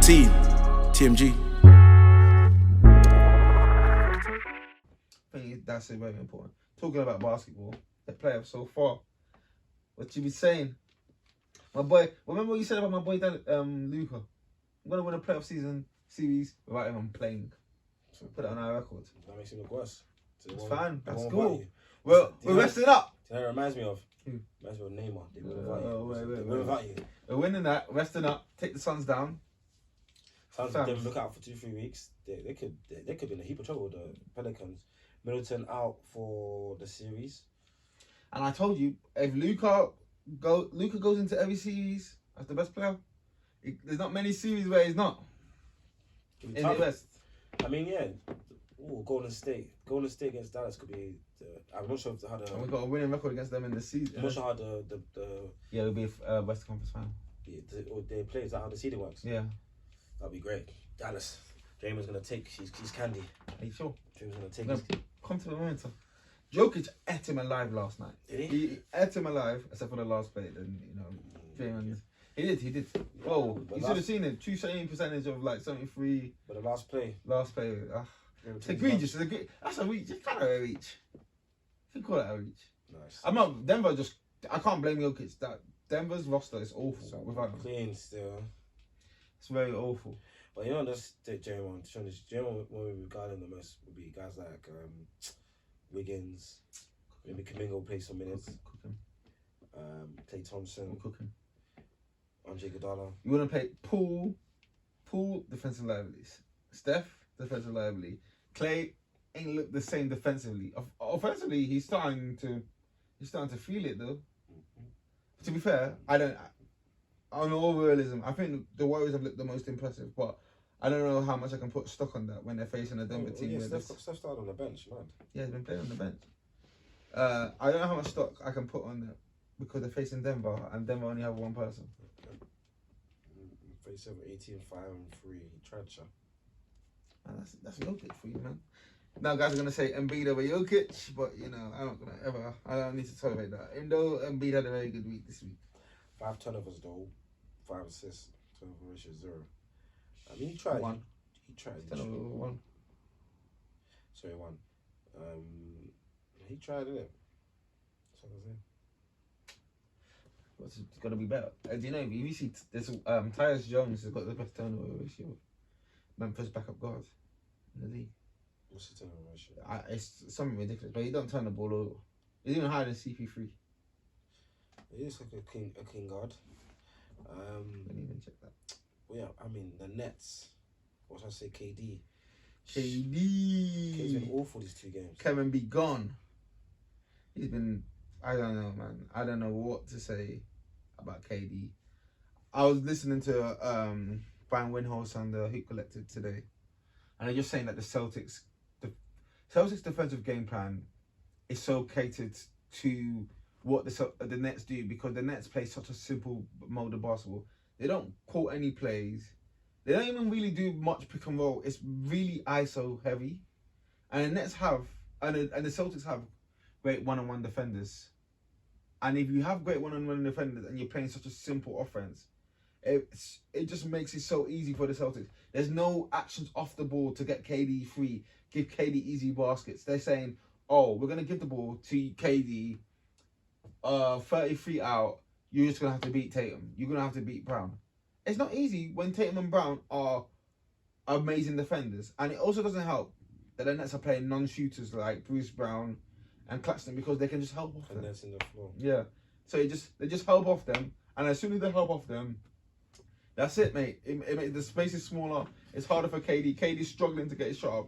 See you, TMG. I think that's very important. Talking about basketball, the playoffs so far. What you be saying? My boy, remember what you said about my boy Luca? I'm gonna win a playoff series without him playing. So put it on our record. That makes him look worse. It's fine. That's won't cool. invite you. Well, we're resting up. Do you know what it reminds me of? Who? Reminds me of Neymar. They won't invite you. Wait. They won't invite you. We're winning that. Resting up. Take the Suns down. Suns didn't look out for 2-3 weeks. They could be in a heap of trouble with the Pelicans. Middleton out for the series. And I told you, if Luca goes into every series as the best player, there's not many series where he's not in the West. I mean, yeah. Ooh, Golden State against Dallas could be. I'm not sure how the. And we got a winning record against them in the season. I'm not sure how the yeah, it'll be a West Conference final. They play. Is that how the seeding works? Yeah, that'd be great. Dallas. Draymond's gonna take. He's candy. Are you sure? Draymond's gonna take. Come to the momentum. Jokic ate him alive last night. Did he? He ate him alive, except for the last play. Then Draymond. He did. Whoa, you should have seen it. True shooting percentage of like 73. But the last play. It's egregious. That's a reach. It's kind of a reach. You can call it a reach. Nice. I'm not. Denver just. I can't blame Jokic. That Denver's roster is awful So without him. clean still. It's very awful. But you know, this Draymond regarding the most would be guys like Wiggins, maybe Kuminga play some minutes. Cook him. Klay Thompson, Cook him. Andre Iguodala. You want to play Poole defensive liabilities. Steph defensive liability. Clay ain't look the same defensively. Offensively, he's starting to feel it though. Mm-hmm. To be fair, on all realism, I think the Warriors have looked the most impressive, but I don't know how much I can put stock on that when they're facing a Denver team. Yeah, Steph started on the bench, man. Yeah, he's been playing on the bench. I don't know how much stock I can put on that because they're facing Denver, and Denver only have one person. 37, 18, 5, and 3. Treacher. That's Jokic for you, man. Now guys are gonna say Embiid over Jokic, but I don't need to tolerate that. Even though Embiid had a very good week this week. 5 turnovers though, 5 assists, turnover ratio 0. I mean, he tried. One. He tried. Turnover 1. Sorry, 1. He tried, didn't it? That's what I'm saying. It's got to be better. Do you know, if you see this, Tyus Jones has got the best turnover ratio. Memphis backup guard in the league. What's the turnover ratio? It's something ridiculous, but he don't turn the ball over. He's even higher than CP3. He is like a king guard. Let me even check that. Well, yeah, I mean the Nets. What should I say? KD. KD's been awful these 2 games. Kevin be gone. He's been. I don't know, man. I don't know what to say about KD. I was listening to Brian Windhorst on the Hoop Collective today, and they're just saying that the Celtics defensive game plan is so catered to what the Nets do, because the Nets play such a simple mode of basketball. They don't call any plays. They don't even really do much pick and roll. It's really ISO heavy, and the Nets have and the Celtics have great one-on-one defenders. And if you have great one-on-one defenders and you're playing such a simple offense, it just makes it so easy for the Celtics. There's no actions off the ball to get KD free, give KD easy baskets. They're saying, oh, we're going to give the ball to KD 33 out. You're just going to have to beat Tatum. You're going to have to beat Brown. It's not easy when Tatum and Brown are amazing defenders. And it also doesn't help that the Nets are playing non-shooters like Bruce Brown and Claxton, because they can just help off them. And that's in the floor. Yeah. So they just help off them. And as soon as they help off them, that's it, mate. The space is smaller. It's harder for KD. KD's struggling to get his shot up.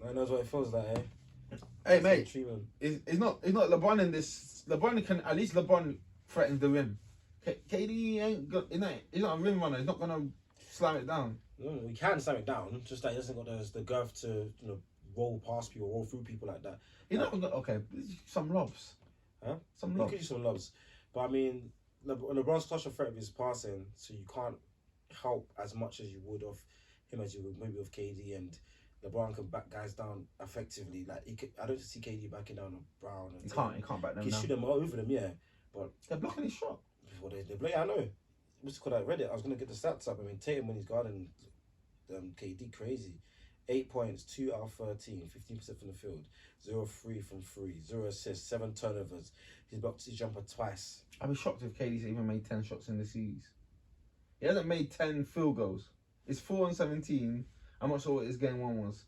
No, knows what it feels like, eh? Hey, mate. It's not LeBron in this. LeBron can, at least LeBron threatens the rim. KD ain't got. He's not a rim runner. He's not gonna slam it down. No, he can slam it down. Just that he hasn't got the girth to roll past people, roll through people like that. He's not got some lobs. Huh? Some He lobs. could do some lobs, but I mean, LeBron's such a threat of his passing, so you can't help as much as you would of him as you would maybe with KD, and LeBron can back guys down effectively. Like I don't see KD backing down on Brown. And He can't back them He down. shoot them over them, yeah, but They're blocking his shot. before they play, I know. What's it called? I read it. I was gonna get the stats up. I mean, Tatum when he's guarding KD crazy. 8 points, 2 out of 13, 15% from the field, 0-3 from 3, 0 assists, 7 turnovers. He's blocked his jumper twice. I'd be shocked if KD's even made 10 shots in the series. He hasn't made 10 field goals. It's 4 and 17. I'm not sure what his game one was.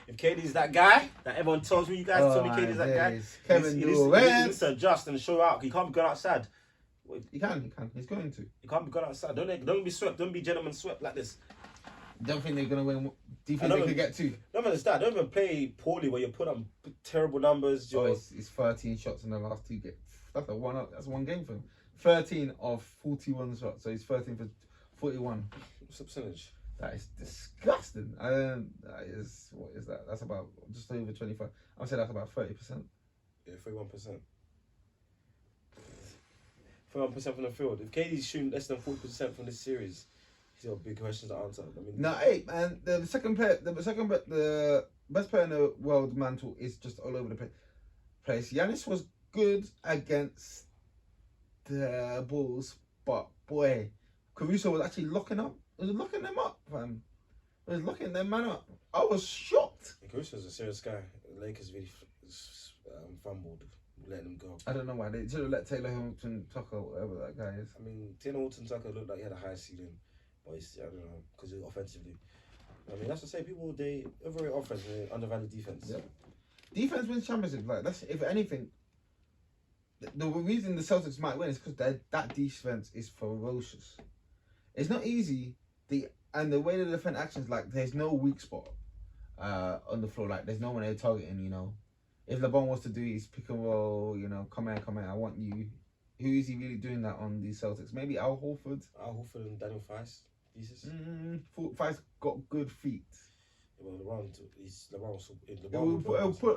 If KD's that guy that everyone tells me, you guys tell me KD's that guy, Kevin he needs to adjust and show out. He can't be going outside. He can. He's going to. He can't be going outside. Don't be swept. Don't be gentlemen swept like this. Don't think they're going to win. Do you think they could get 2? Don't understand. Don't even play poorly where you put on terrible numbers. It's 13 shots in the last 2 games. That's one game for him. 13 of 41 shots. So he's 13 for 41. What's the percentage? That is disgusting. That is, what is that? That's about just over 25. I'd say that's about 30%. Yeah, 31%. 31% from the field. If KD's shooting less than 40% from this series, he's got big questions to answer. I mean, no, hey man, the best player in the world mantle is just all over the place. Giannis was good against the Bulls, but boy, Caruso was actually locking up. It was locking them up, fam. It was locking them man up. I was shocked. Caruso's a serious guy. The Lakers really fumbled, letting him go. I don't know why. They should have let Taylor Hamilton Tucker, whatever that guy is. I mean, Taylor Hamilton Tucker looked like he had a high ceiling, but I don't know, because offensively. I mean, that's to say people, they overrate offense and they undervalue defense. Yeah. Defense wins championships. Like, that's, if anything, the reason the Celtics might win is because that defense is ferocious. It's not easy. And the way they defend actions, like, there's no weak spot on the floor. Like, there's no one they're targeting, you know. If LeBron wants to do his pick and roll, you know, come here, I want you. Who is he really doing that on these Celtics? Maybe Al Horford? Al Horford and Daniel Theis. Theis got good feet. Yeah, well,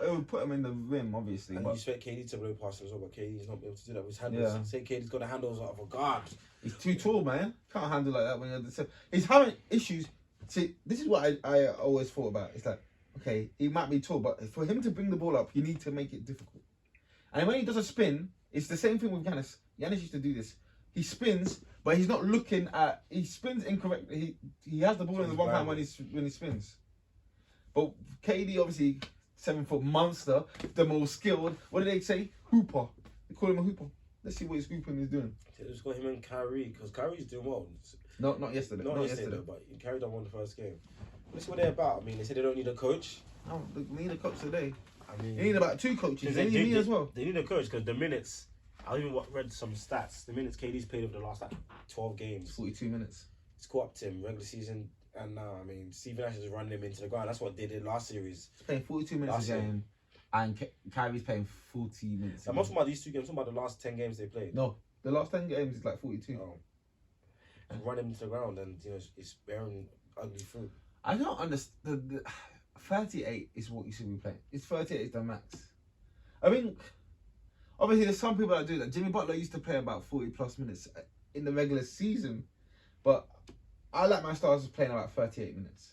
It would put him in the rim, obviously. And but you expect KD to blow past him as well, but KD's not able to do that with his handles. Yeah. Say KD's got the handles of a guard. He's too tall, man. Can't handle like that when you're he's having issues. See, this is what I always thought about. It's like, okay, he might be tall, but for him to bring the ball up, you need to make it difficult. And when he does a spin, it's the same thing with Giannis. Giannis used to do this. He spins, but he's not looking at. He spins incorrectly. He has the ball in the wrong hand when he spins. But KD, obviously, 7-foot monster, the most skilled. What do they say? Hooper. They call him a hooper. Let's see what his hooping is doing. Just got him and Kyrie, because Kyrie's doing well. No, not yesterday. Not yesterday, but Kyrie done won the first game. Let's see what they're about. I mean, they said they don't need a coach. No, they need a coach today. I mean, they need about 2 coaches. They need me as well. They need a coach because the minutes. I even read some stats. The minutes KD's played over the last 12 games. 42 minutes. It's caught up to him regular season, and now I mean Steve Nash is running him into the ground. That's what they did last series. He's playing 42 minutes a game, and Kyrie's playing 40 minutes. I'm not talking about these 2 games. I'm talking about the last 10 games they played. No, the last 10 games is like 42. Oh. And run him into the ground, and you know it's bearing ugly fruit. I don't understand. 38 is what you should be playing. It's 38 is the max. I mean, obviously there's some people that do that. Jimmy Butler used to play about 40 plus minutes in the regular season, but I like my stars playing about 38 minutes.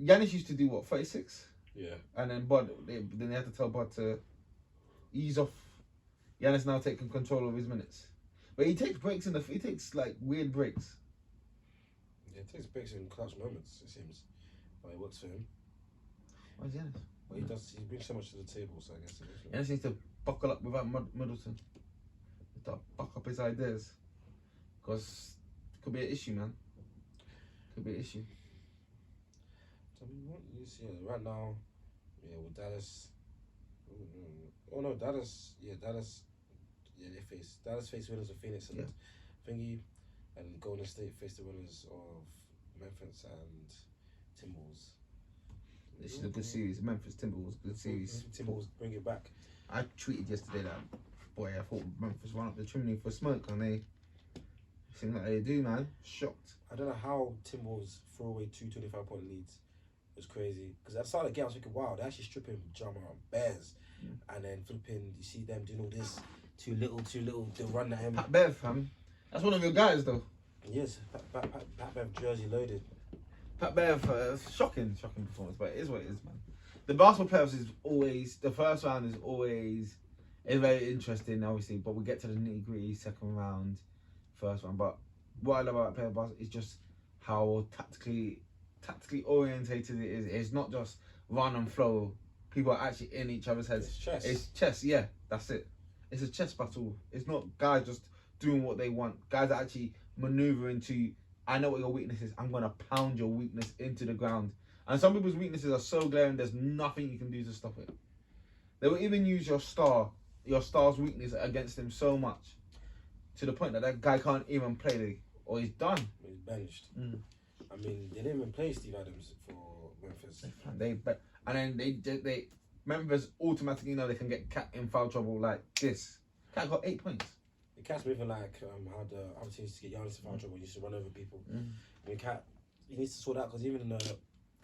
Giannis used to do what, 36? Yeah. And then they had to tell Bud to ease off. Giannis now taking control of his minutes, but he takes breaks he takes like weird breaks. Yeah, he takes breaks in clutch moments. It seems, but it works for him. Why's Giannis? Well, he brings so much to the table, so I guess. Giannis needs to buckle up without Middleton. He to buck up his ideas, because it could be an issue, man. Could be an issue. I mean, what you see right now? Yeah, with Dallas. Oh no, Dallas. Yeah, Dallas. Yeah, Dallas face winners of Phoenix and Thingy, and Golden State face the winners of Memphis and Timberwolves. This is a good series. Memphis Timberwolves, good series. Timberwolves bring it back. I tweeted yesterday that, boy, I thought Memphis went up the chimney for smoke, and they seem like they do, man. Shocked. I don't know how Timberwolves threw away 2 25-point leads. It was crazy. Because at the start of the game, I was thinking, wow, they're actually stripping Jama on bears. And then flipping, you see them doing all this. Too little, they'll run at him. Pat Bev, fam. That's one of your guys, though. Yes, Pat Bev jersey loaded. Pat Bev, shocking performance, but it is what it is, man. The basketball playoffs is always, the first round is always, it's very interesting, obviously, but we get to the nitty gritty, second round, first round. But what I love about playoff basketball is just how tactically orientated it is. It's not just run and flow. People are actually in each other's heads. It's chess. It's chess, yeah, that's it. It's a chess battle. It's not guys just doing what they want. Guys are actually maneuvering to, I know what your weakness is. I'm going to pound your weakness into the ground. And some people's weaknesses are so glaring, there's nothing you can do to stop it. They will even use your star's weakness against him so much, to the point that that guy can't even play, or he's done. He's benched. I mean, they didn't even play Steve Adams for Memphis. And then they Memphis automatically know they can get Cat in foul trouble like this. Cat got 8 points. The Cat's moving like how the other teams to get Giannis in foul trouble. He used to run over people. I mean, Cat, he needs to sort out, because even in the,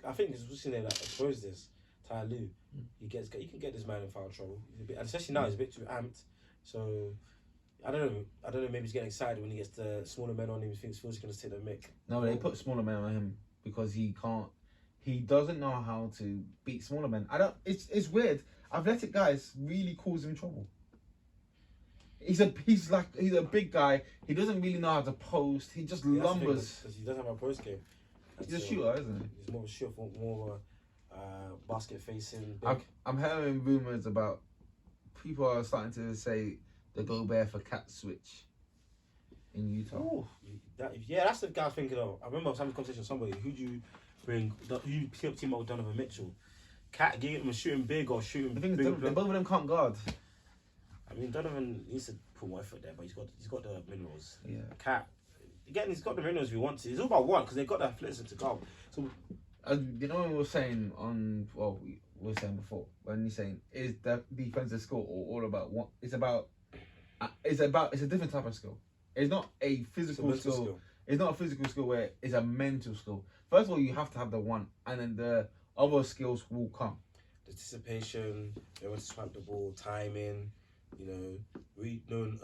I think this was that exposed this. Ty Lue, he can get this man in foul trouble. He's a bit, and especially now he's a bit too amped. So I don't know. Maybe he's getting excited when he gets the smaller men on him. He feels he's gonna take the mick. No, they put smaller men on him because he can't. He doesn't know how to beat smaller men. It's weird. Athletic guys really cause him trouble. He's a big guy. He doesn't really know how to post. He just lumbers. Because he doesn't have a post game. He's a shooter, isn't he? He's more of a shooter, more of a basket facing. I'm hearing rumors about people are starting to say the Gobert for Cat switch in Utah. Ooh, that's the guy I was thinking of. I remember I was having a conversation with somebody. Who do you bring? Who team up with Donovan Mitchell? Cat giving him a shooting big or shooting. The thing big. is, both of them can't guard. I mean, Donovan needs to put more effort there, but he's got the minerals. Yeah. Cat, again, he's got the minerals we want to. It's all about one, because they've got the athleticism to go. So, you know what we were saying we were saying before, when you're saying is the defensive skill all about what? It's a different type of skill. It's not a physical skill. It's not a physical skill where it's a mental skill. First of all, you have to have the one, and then the other skills will come. Anticipation, knowing to swipe the ball, timing,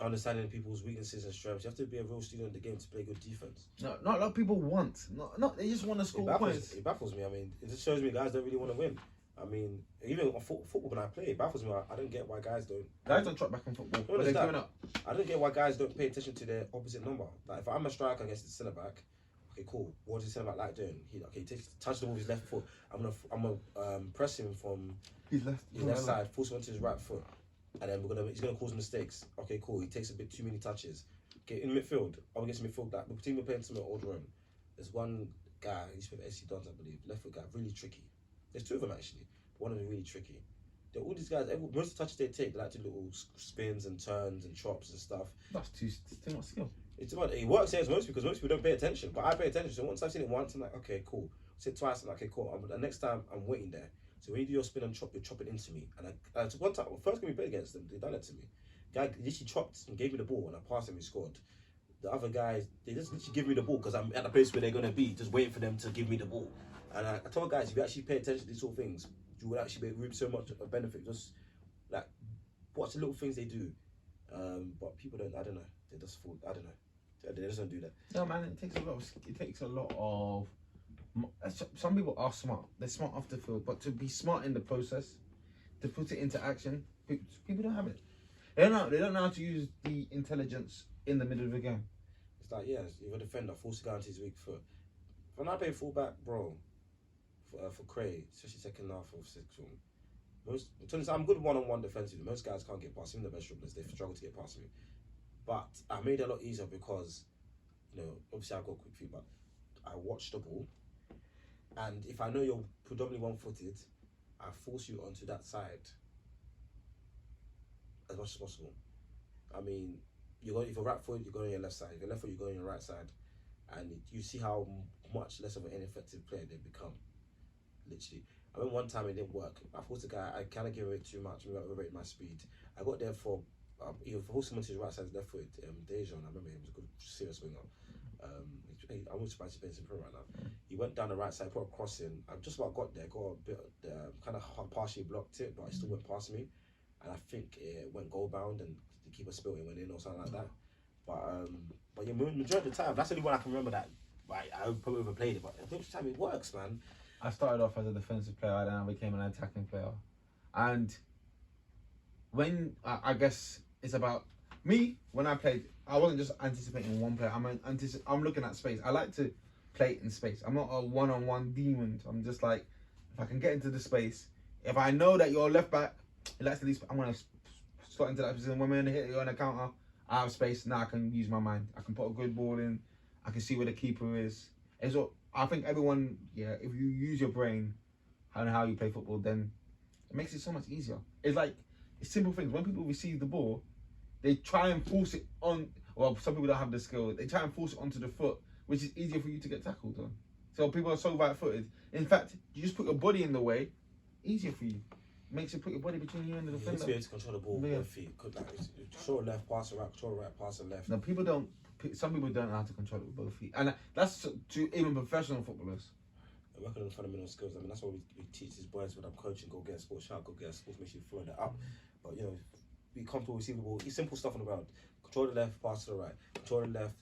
understanding people's weaknesses and strengths. You have to be a real student of the game to play good defense. No, not a lot of people want. Not they just want to score points. It baffles me. I mean, it just shows me guys don't really want to win. I mean, even on football when I play, it baffles me. I don't get why guys don't. Guys don't track back in football, but they're giving up. I don't get why guys don't pay attention to their opposite number. Like if I'm a striker against the centre back, okay, cool. What does the centre back like doing? He touch the ball with his left foot. I'm gonna press him from his left side, force him onto his right foot, and then he's gonna cause mistakes. Okay, cool. He takes a bit too many touches. Okay, in midfield, I'm against midfield. That the team we're playing to old run. There's one guy. He's with SC Dons, I believe. Left foot guy, really tricky. There's two of them actually. One of them really tricky. All these guys, most of the touches they take, they like to do little spins and turns and chops and stuff. That's too much skill. It works against most people because most people don't pay attention. But I pay attention. So once I've seen it once, I'm like, okay, cool. Say it twice, I'm like, okay, cool. The next time, I'm waiting there. So when you do your spin and chop, you're chopping into me. And one time, first game we played against them, they done it to me. Guy literally chopped and gave me the ball, and I passed him, he scored. The other guys, they just literally give me the ball because I'm at the place where they're going to be, just waiting for them to give me the ball. And I told guys, if you actually pay attention to these sort of things, you would actually reap so much of benefit. Just like watch the little things they do. But people don't. I don't know. They just fall. I don't know. They just don't do that. No, man. It takes a lot of. Some people are smart. They're smart off the field, but to be smart in the process, to put it into action, people don't have it. They don't know how to use the intelligence in the middle of the game. It's like you're a defender, force a guy into his weak foot. When I play fullback, bro. For Cray, especially second half of sixth form. I'm good one-on-one defensively. Most guys can't get past me. Even the best dribblers, they struggle to get past me. But I made it a lot easier because, obviously I've got quick feet, but I watch the ball. And if I know you're predominantly one-footed, I force you onto that side as much as possible. I mean, if you're right-footed, you're going on your left side. If you're left-footed, you're going on your right side. And you see how much less of an ineffective player they become. Literally. I remember one time it didn't work. I forced the guy, I kind of gave away too much, maybe I overrated my speed. I got there for someone to his right side, left foot, Dejan. I remember him, he was a good, serious winger. I was surprised he's playing pro right now. He went down the right side, put a cross in. I just about got there, got a bit, kind of partially blocked it, but it still went past me. And I think it went goal bound and the keeper spilled it, went in or something like that. But yeah, majority of the time, that's the only one I can remember that. I probably overplayed it, but the time it works, man. I started off as a defensive player, and then I became an attacking player. And I guess it's about me. When I played, I wasn't just anticipating one player. I'm looking at space. I like to plate in space. I'm not a one-on-one demon. I'm just like, if I can get into the space, if I know that you're left back, it likes to least, I'm gonna slot into that position. When we're gonna hit you on the counter, I have space. Now I can use my mind. I can put a good ball in. I can see where the keeper is. And so I think everyone, if you use your brain and how you play football, then it makes it so much easier. It's like, it's simple things. When people receive the ball, they try and force it on. Well, some people don't have the skill. They try and force it onto the foot, which is easier for you to get tackled on. So people are so right-footed. In fact, you just put your body in the way, easier for you. Makes you put your body between you and the defender. You be able to control the ball with both feet. Control left, pass the right, control right, pass the left. No, people don't. Some people don't know how to control it with both feet, and that's to even professional footballers. Working on fundamental skills. I mean, that's what we teach these boys when I'm coaching. Go get a sports shot. Go get a sports mission. Flow that up. But be comfortable receiving the ball. It's simple stuff on the ground. Control the left, pass to the right. Control the left,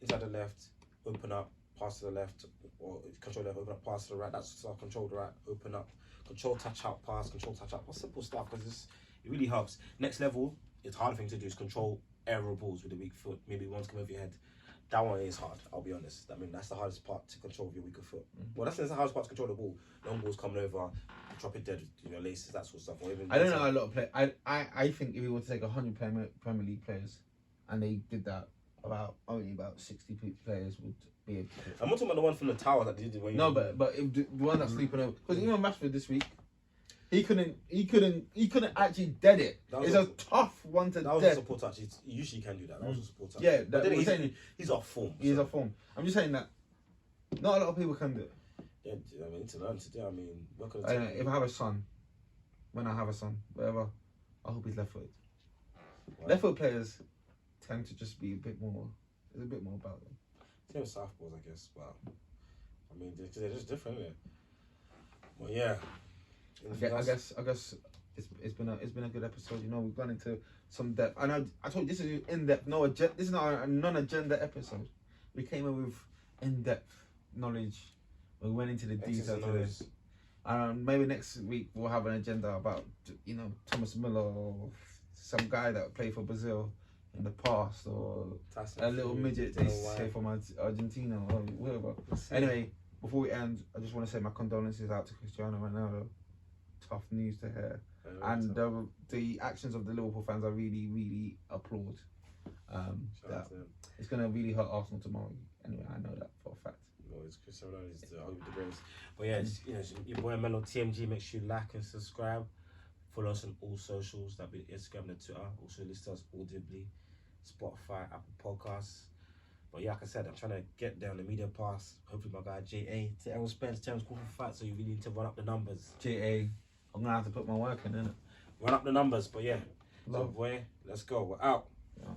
inside the left, open up, pass to the left, or control the left, open up, pass to the right. That's stuff. Control the right, open up. Control touch out, pass. Control touch out. What's simple stuff because it really helps. Next level, it's harder thing to do is control aerial balls with a weak foot. Maybe one's come over your head. That one is hard, I'll be honest. I mean, that's the hardest part to control with your weaker foot. Well, that's the hardest part to control the ball. Long balls coming over, drop it dead with your laces, that sort of stuff. Or even I don't know a lot of players. I think if you were to take 100 Premier League players, and they did that, only about 60 players would be able to do it. I'm not talking about the one from the tower that did it when No, but if the one that's sleeping over, because even Rashford this week, he couldn't actually dead it. It's a tough one to dead. That was a support touch. You usually can do that. That was a support touch. Yeah, but then he's off form. He's off form. I'm just saying that not a lot of people can do it. Yeah, I mean, to learn to do. I mean, if I have a son, when I have a son, whatever, I hope he's left-footed. Wow. Left-footed players tend to just be a bit more. There's a bit more about them. Same with southpaws, I guess. Wow. I mean, they're just different, isn't it? Well, yeah. I guess it's been a good episode. We've gone into some depth. I know I told you this is in depth. No, this is not a non-agenda episode. We came in with in depth knowledge. We went into the details of this. Maybe next week we'll have an agenda about Thomas Müller or some guy that played for Brazil in the past, or a little midget they say from Argentina or whatever. Anyway, before we end, I just want to say my condolences out to Cristiano Ronaldo. Tough news to hear, and the actions of the Liverpool fans I really, really applaud. It's gonna really hurt Arsenal tomorrow. Anyway, I know that for a fact. Well, it's Cristiano Ronaldo is the greatest. But yeah, it's your boy Melo TMG. Make sure you like and subscribe. Follow us on all socials. That'll be Instagram and Twitter. Also listen to us audibly, Spotify, Apple Podcasts. But yeah, like I said, I'm trying to get down the media pass. Hopefully my guy JA to Errol Spence terms call for fight, so you really need to run up the numbers. JA, I'm gonna have to put my work in, innit? Run up the numbers, but yeah. So boy, let's go. We're out. Yeah.